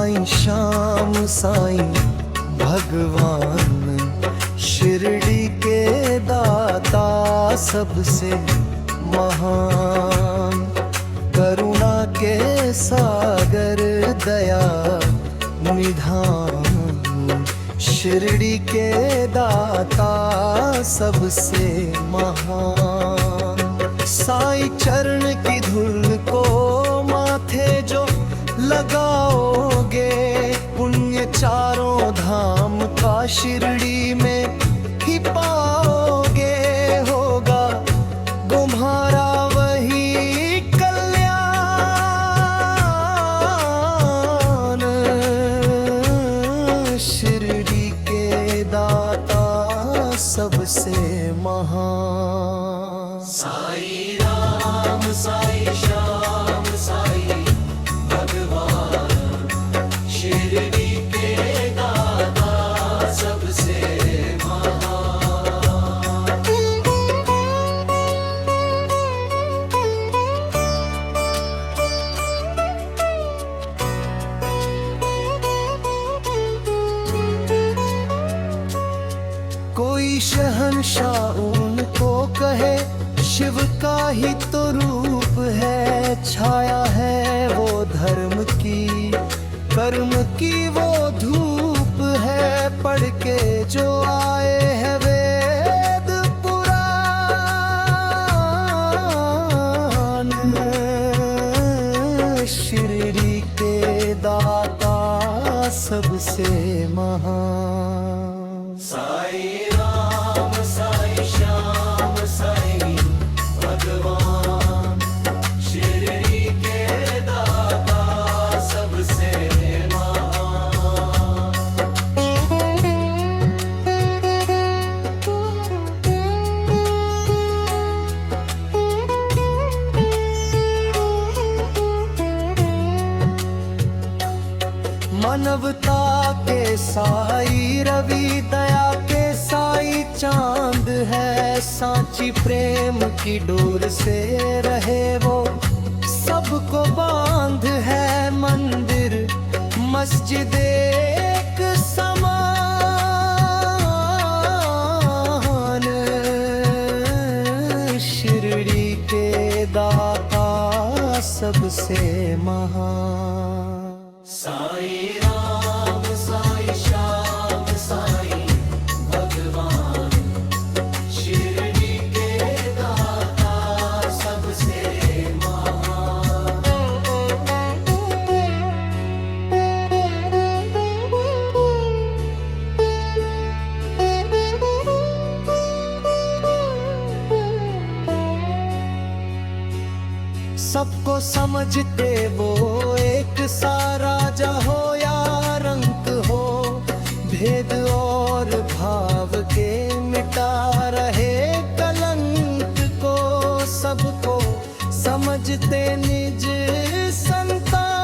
साईं श्याम साईं भगवान, शिरडी के दाता सबसे महान, करुणा के सागर दया निधान, शिरडी के दाता सबसे महान। साईं चरण की धूल को माथे जो लगाओगे, पुण्य चारों धाम का शिरडी में ही पाओगे। होगा तुम्हारा वही कल्याण, शिरडी के दाता सबसे महान। साईं राम साईं श्याम साईं भगवान, शिरडी के दाता सबसे महान। कोई शहंशाह उनको कहे, शिव का ही तो रूप है, छाया है वो धर्म की, कर्म की वो धूप है। पढ़ के जो आए हैं वेद पुराण, शिरडी के दाता सबसे महान। साईं राम साईं श्याम साईं भगवान, शिरडी के दाता सबसे महान। मानवता के साई रवि, दया के साई चांद है, सांची प्रेम की डोर से रहे वो सबको बांध है। मंदिर मस्जिद एक समान, शिरडी के दाता सबसे महान। साईं राम साईं श्याम साईं भगवान, शिरडी के दाता सबसे महान। सबको समझते वो एक सा राजा हो या रंग हो, भेद और भाव के मिटा रहे कलंक को, सबको समझते निज संतान,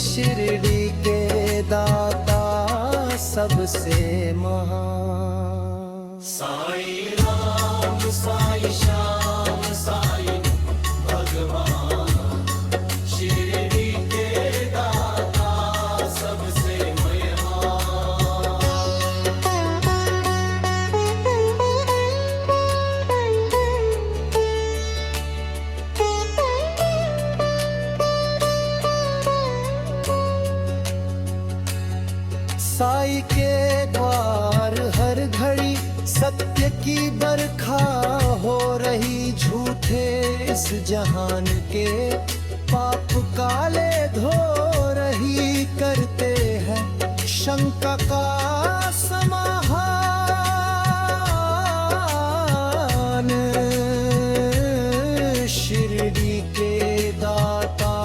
शिरडी के दाता सबसे महान। साईं राम साईं श्याम साईं भगवान, शिरडी के दाता सबसे महान। साई के द्वार हर घड़ी सत्य की बरखा हो रही, झूठे इस जहान के पाप काले धो रही, करते हैं शंका का समाहान, शिरडी के दाता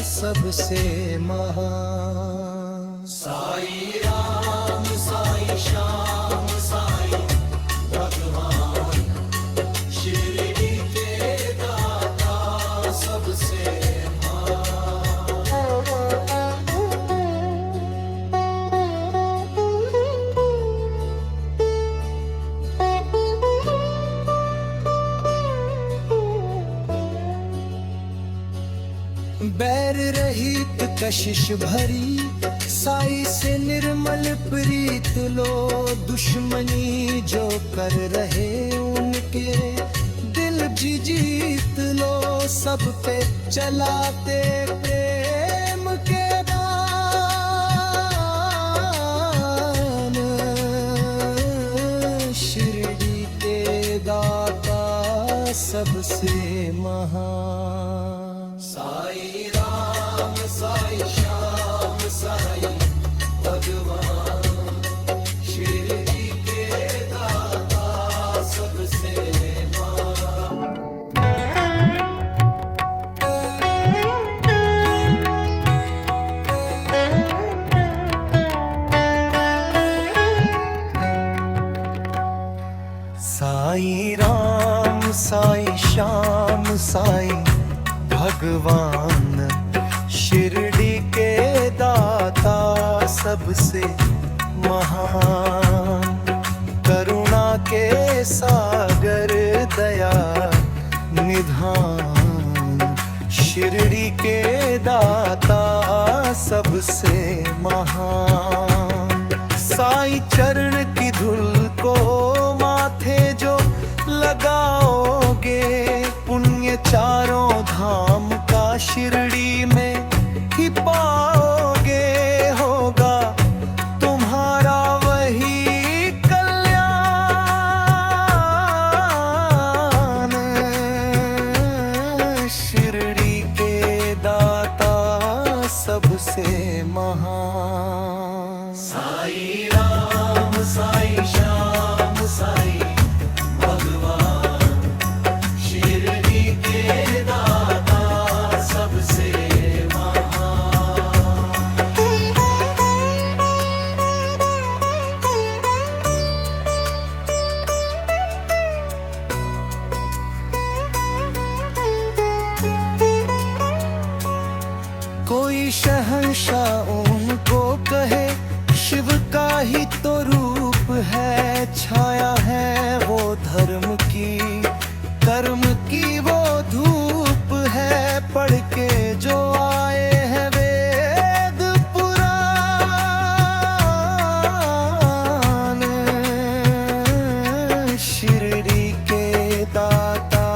सबसे महान। साईं राम साईं श्याम साईं भगवान, शिरडी के दाता सबसे बैर रहित कशिश भरी साई से निर्मल प्रीत लो। दुश्मनी जो कर रहे उनके दिल भी जीत लो। सब पे चलाते प्रेम के बाण, शिरडी के दाता सबसे महान। साई राम साई श्याम साई भगवान, शिरडी के दाता सबसे महान। साई राम साई श्याम साई भगवान, शिरडी के दाता सबसे महान। करुणा के सागर दया निधान, शिरडी के दाता सबसे महान। साई चरण की धूल को माथे जो लगाओगे, पुण्य चारों धाम का शिरडी में ही पाओगे। होगा तुम्हारा वही कल्याण, शिरडी के दाता सबसे महान। साई राम साई श्याम साई भगवान, शिरडी के दाता सबसे महान। कोई शहंशाह उनको कहे, शिव का ही तो रूप है। छाया है वो धर्म की, कर्म की वो धूप है। पढ़ के जो आए हैं वेद पुराण, शिरडी के दाता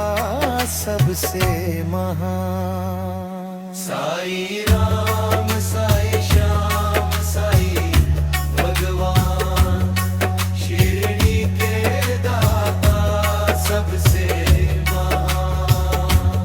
सबसे महान। साई राम साई श्याम साई भगवान, शिरडी के दाता सबसे महान।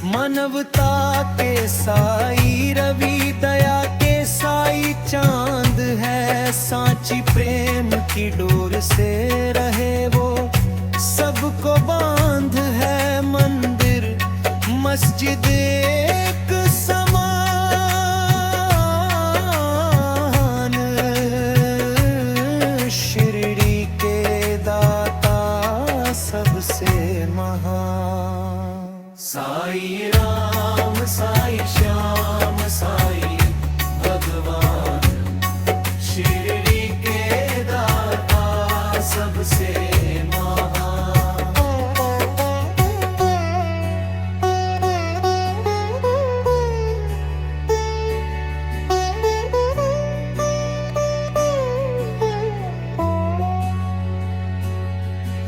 मानवता के साई रवि, दया के साई चांद है। सांची प्रेम की डोर से रहे वो सबको बांध है। मंदिर मस्जिद एक समान, शिरडी के दाता सबसे महान। साई राम साई श्याम साई भगवान, शिरडी के दाता सबसे महान।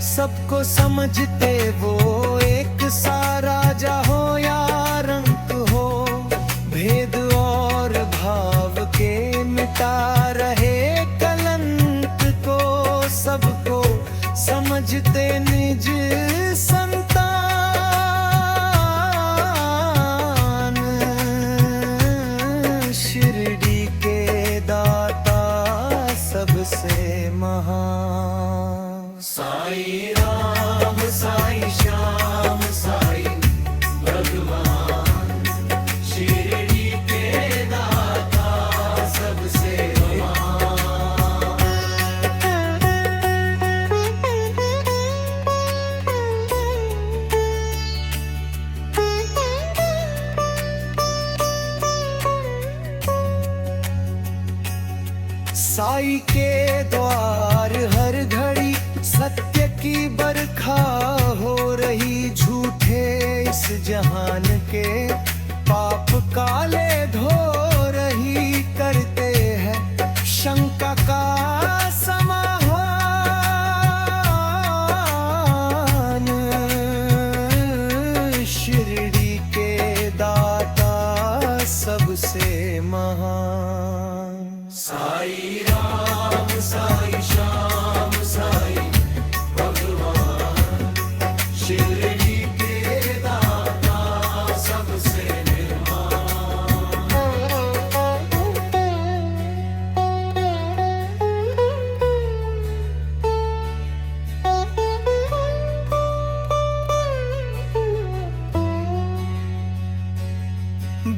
सबको समझते वो एक सा राजा हो या रंग हो। भेद और भाव के मिटा रहे कलंक को। सबको समझते निज संतान, शिरडी के दाता सबसे महान। साई राम साई श्याम साई के द्वार हर घड़ी सत्य की बरखा हो रही, झूठे इस जहान के पाप काले धो रही, करते हैं शंका का समाधान। शिरडी के दाता सबसे महान। साई राम साई श्याम साई भगवान, शिरडी के दाता सबसे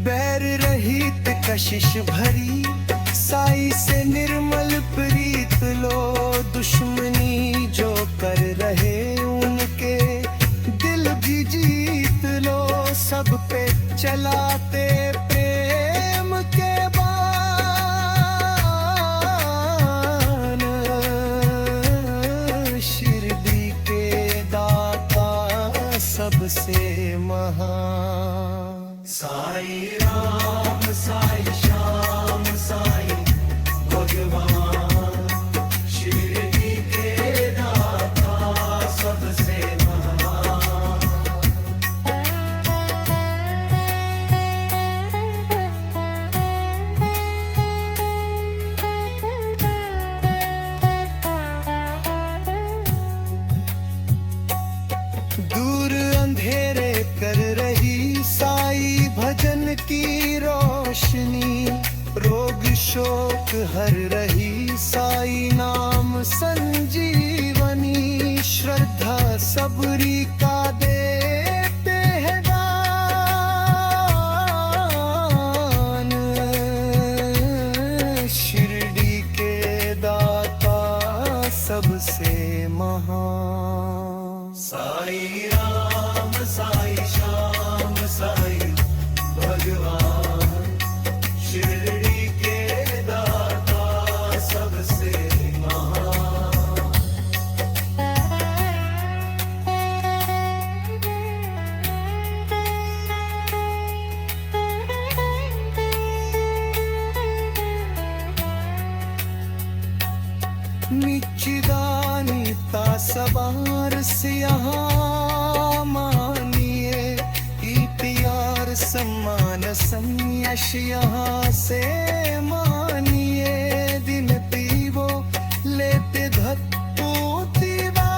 बैर रहित कशिश भरी साई से निर्मल प्रीत लो, दुश्मनी जो कर रहे उनके दिल भी जीत लो, सब पे चलाते प्रेम के बाण। शिरडी के दाता सबसे महान। साई राम साई श्याम साई भगवान, शिरडी के दाता सबसे महान। दूर अंधेरे कर रही साई भजन की रोशनी, रोग शोक हर रही साई नाम संजीवनी, श्रद्धा सबरी का देते हैं दान। शिरडी के दाता सबसे महान। साई राम साई श्याम साई भगवान, शिरडी के दाता सबसे महान। निचिदानिता सवार से यहाँ मानिए, प्यार सम्मान संयश यहाँ से मानिए, दिन पीवो लेते धत्तू दीवाना।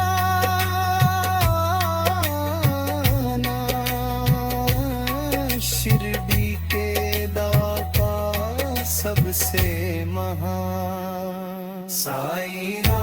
शिरडी के दाता सबसे महान। साई राम